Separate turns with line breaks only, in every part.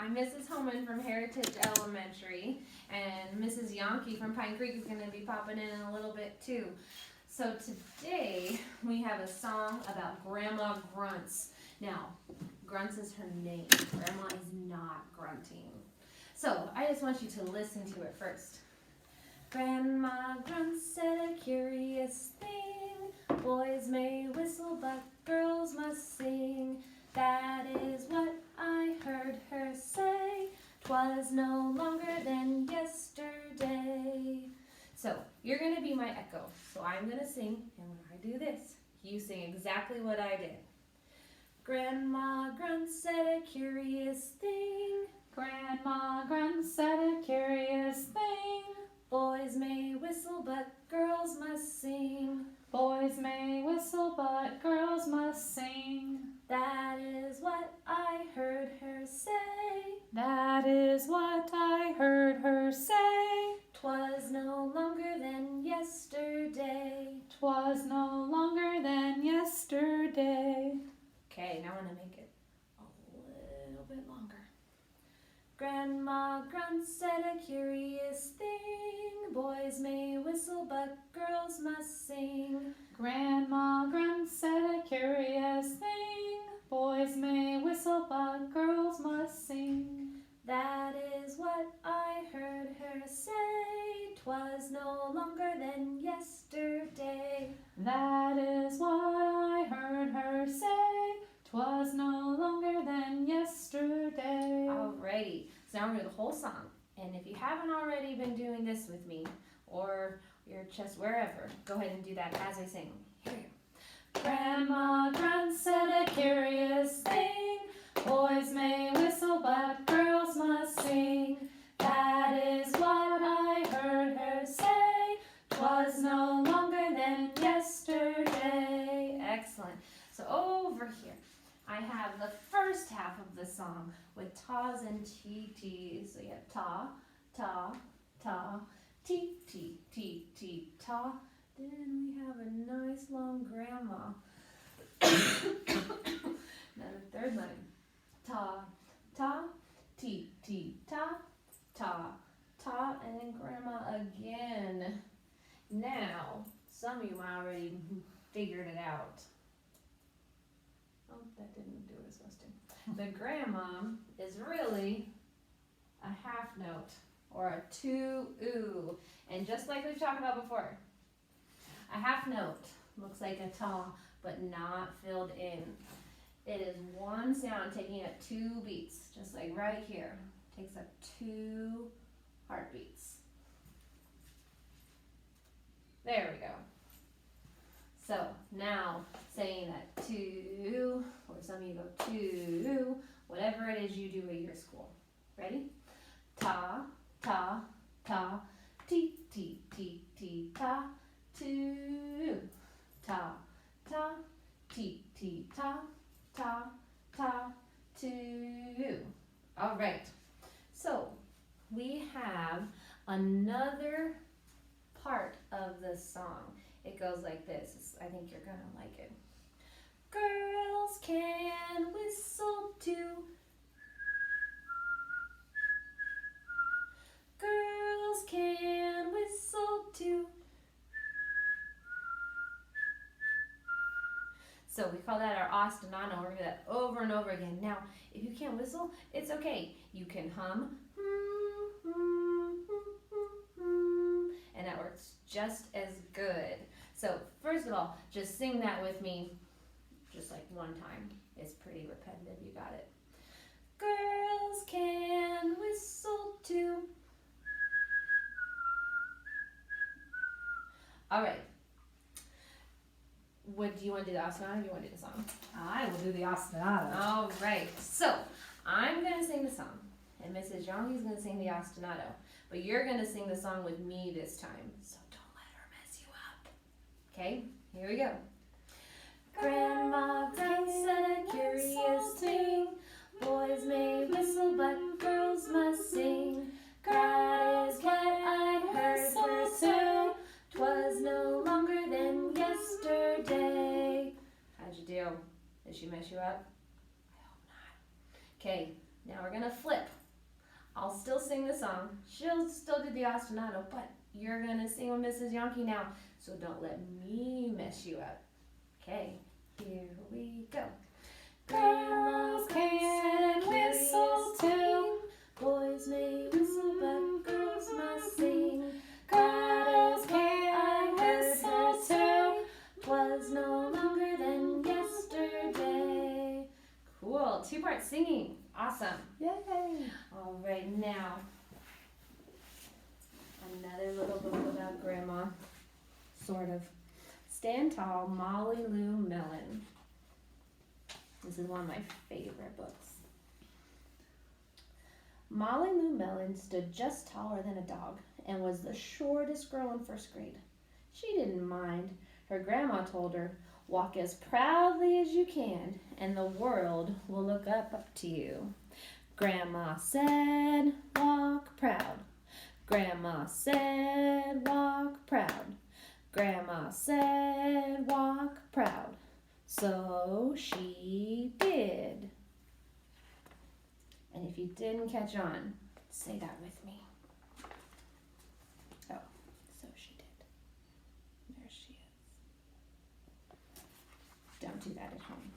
I'm Mrs. Holman from Heritage Elementary, and Mrs. Yonke from Pine Creek is going to be popping in a little bit too. So today we have a song about Grandma Grunts. Now, Grunts is her name. Grandma is not grunting. So I just want you to listen to it first. Grandma Grunts said a curious thing. Boys may whistle, but girls must sing. That is what I heard her say. 'Twas no longer than yesterday. So you're going to be my echo. So I'm going to sing, and when I do this, you sing exactly what I did. Grandma Grunts said a curious thing.
Grandma Grunts said a curious thing.
Boys may whistle, but girls must sing.
Boys may whistle, but girls must sing.
That is what I heard her say.
That is what I heard her say.
'Twas no longer than yesterday.
'Twas no longer than yesterday.
Okay, now I'm going to make it a little bit longer. Grandma Grunts said a curious thing. Boys may whistle, but girls must sing.
Grandma Grunts said a curious thing. Boys may whistle, but girls must sing.
That is what I heard her say. 'Twas no longer than yesterday.
That is what I heard her say. 'Twas no longer than yesterday.
Alrighty, so now we're going to do the whole song. And if you haven't already been doing this with me, or your chest, wherever, go ahead and do that as I sing. Here we go.
Grandma Grunts said a curious thing. Boys may whistle, but girls must sing. That is what I heard her say. 'Twas no longer than yesterday.
Excellent. So over here, I have the first half of the song with tas and ts. So you have ta, ta, ta, t, t, t, t, ta. Then we have a nice long grandma. Now the third line. Ta, ta, t, t, ta, ta, ta, and then grandma again. Now, some of you might already figured it out. Oh, that didn't do what it was supposed to. The grandma is really a half note or a two-oo. And just like we've talked about before, a half note looks like a ta, but not filled in. It is one sound taking up two beats, just like right here. Takes up two heartbeats. There we go. So now saying that two, or some of you go two, whatever it is you do at your school. Ready? Ta, ta, ta, ti, ti, ti, ti, ta, two. Ta, ta, ti, ti, ta, ta, ta, two. All right. So we have another part of the song. It goes like this. I think you're gonna like it. Girls can whistle too. Girls can whistle too. So we call that our ostinato. We're gonna do that over and over again. Now, if you can't whistle, it's okay. You can hum. And that works just as good. So first of all, just sing that with me just like one time. It's pretty repetitive. You got it. Girls can whistle too. All right. What do you want to do, the ostinato, or do you want to do the song?
I will do the ostinato.
All right. So I'm going to sing the song, and Mrs. Yonke is going to sing the ostinato. But you're going to sing the song with me this time. So don't let her mess you up. Okay? Here we go. Grandma Grunts said a curious thing. Boys may whistle, but girls must sing. That is what I heard her say. 'Twas no longer than yesterday. How'd you do? Did she mess you up? I hope not. Okay, Now we're gonna flip. I'll still sing the song. She'll still do the ostinato, but you're gonna sing with Mrs. Yankee now, so don't let me mess you up. Okay, here we go.
Girls can whistle too.
Boys may whistle, but girls must sing.
Girls can whistle too.
'Twas no longer than yesterday. Cool, two-part singing. Awesome.
Yay!
All right, now another little book about Grandma, sort of. Stand Tall, Molly Lou Mellon. This is one of my favorite books. Molly Lou Mellon stood just taller than a dog and was the shortest girl in first grade. She didn't mind. Her grandma told her, "Walk as proudly as you can, and the world will look up to you." Grandma said, "Walk proud." Grandma said, "Walk proud." Grandma said, "Walk proud." So she did. And if you didn't catch on, say that with me. Oh, so she did. There she is. Don't do that at home.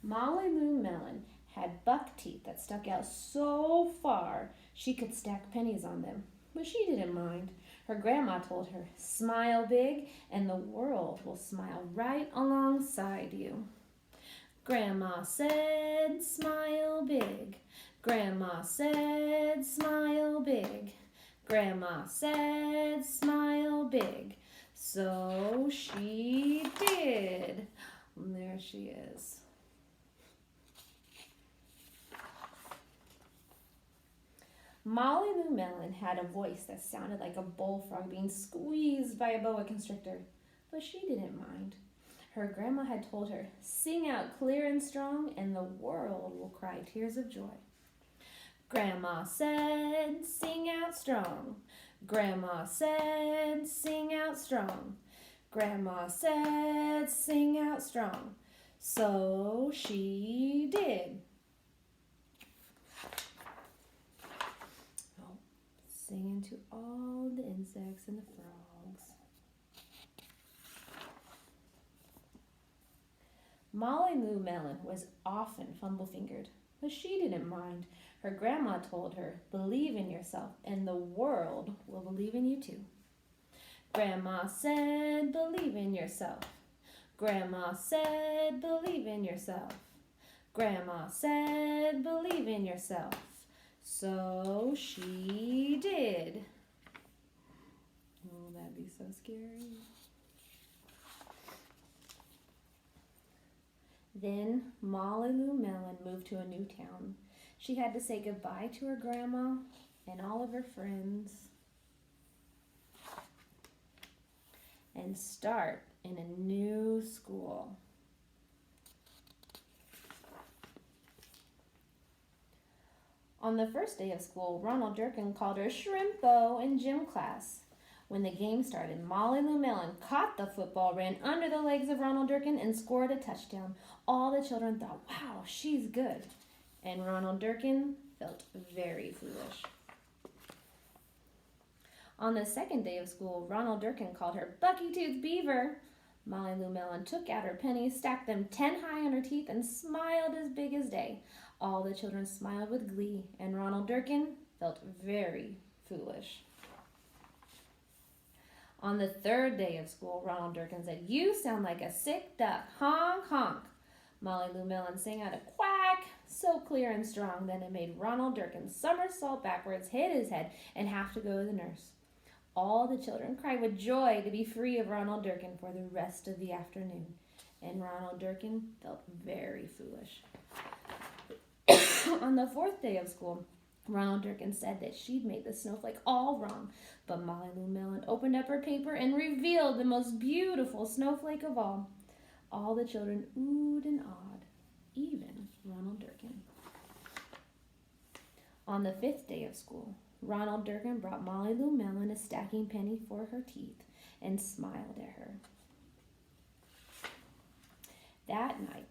Molly Lou Mellon had buck teeth that stuck out so far she could stack pennies on them, but she didn't mind. Her grandma told her, "Smile big and the world will smile right alongside you." Grandma said, "Smile big." Grandma said, "Smile big." Grandma said, "Smile big." So she did. And there she is. Molly Lou Mellon had a voice that sounded like a bullfrog being squeezed by a boa constrictor, but she didn't mind. Her grandma had told her, "Sing out clear and strong, and the world will cry tears of joy." Grandma said, "Sing out strong." Grandma said, "Sing out strong." Grandma said, "Sing out strong." So she did. Singing to all the insects and the frogs. Molly Lou Mellon was often fumble-fingered, but she didn't mind. Her grandma told her, "Believe in yourself, and the world will believe in you too." Grandma said, "Believe in yourself." Grandma said, "Believe in yourself." Grandma said, "Believe in yourself." So she did. Oh, that'd be so scary. Then Molly Lou Mellon moved to a new town. She had to say goodbye to her grandma and all of her friends and start in a new school. On the first day of school, Ronald Durkin called her Shrimpo in gym class. When the game started, Molly Lou Mellon caught the football, ran under the legs of Ronald Durkin, and scored a touchdown. All the children thought, "Wow, she's good." And Ronald Durkin felt very foolish. On the second day of school, Ronald Durkin called her Bucky-Tooth Beaver. Molly Lou Mellon took out her pennies, stacked them 10 high on her teeth, and smiled as big as day. All the children smiled with glee, and Ronald Durkin felt very foolish. On the third day of school, Ronald Durkin said, "You sound like a sick duck. Honk, honk." Molly Lou Mellon sang out a quack so clear and strong that it made Ronald Durkin somersault backwards, hit his head, and have to go to the nurse. All the children cried with joy to be free of Ronald Durkin for the rest of the afternoon, and Ronald Durkin felt very foolish. On the fourth day of school, Ronald Durkin said that she'd made the snowflake all wrong, but Molly Lou Mellon opened up her paper and revealed the most beautiful snowflake of all. All the children oohed and awed, even Ronald Durkin. On the fifth day of school, Ronald Durkin brought Molly Lou Mellon a stacking penny for her teeth and smiled at her. That night,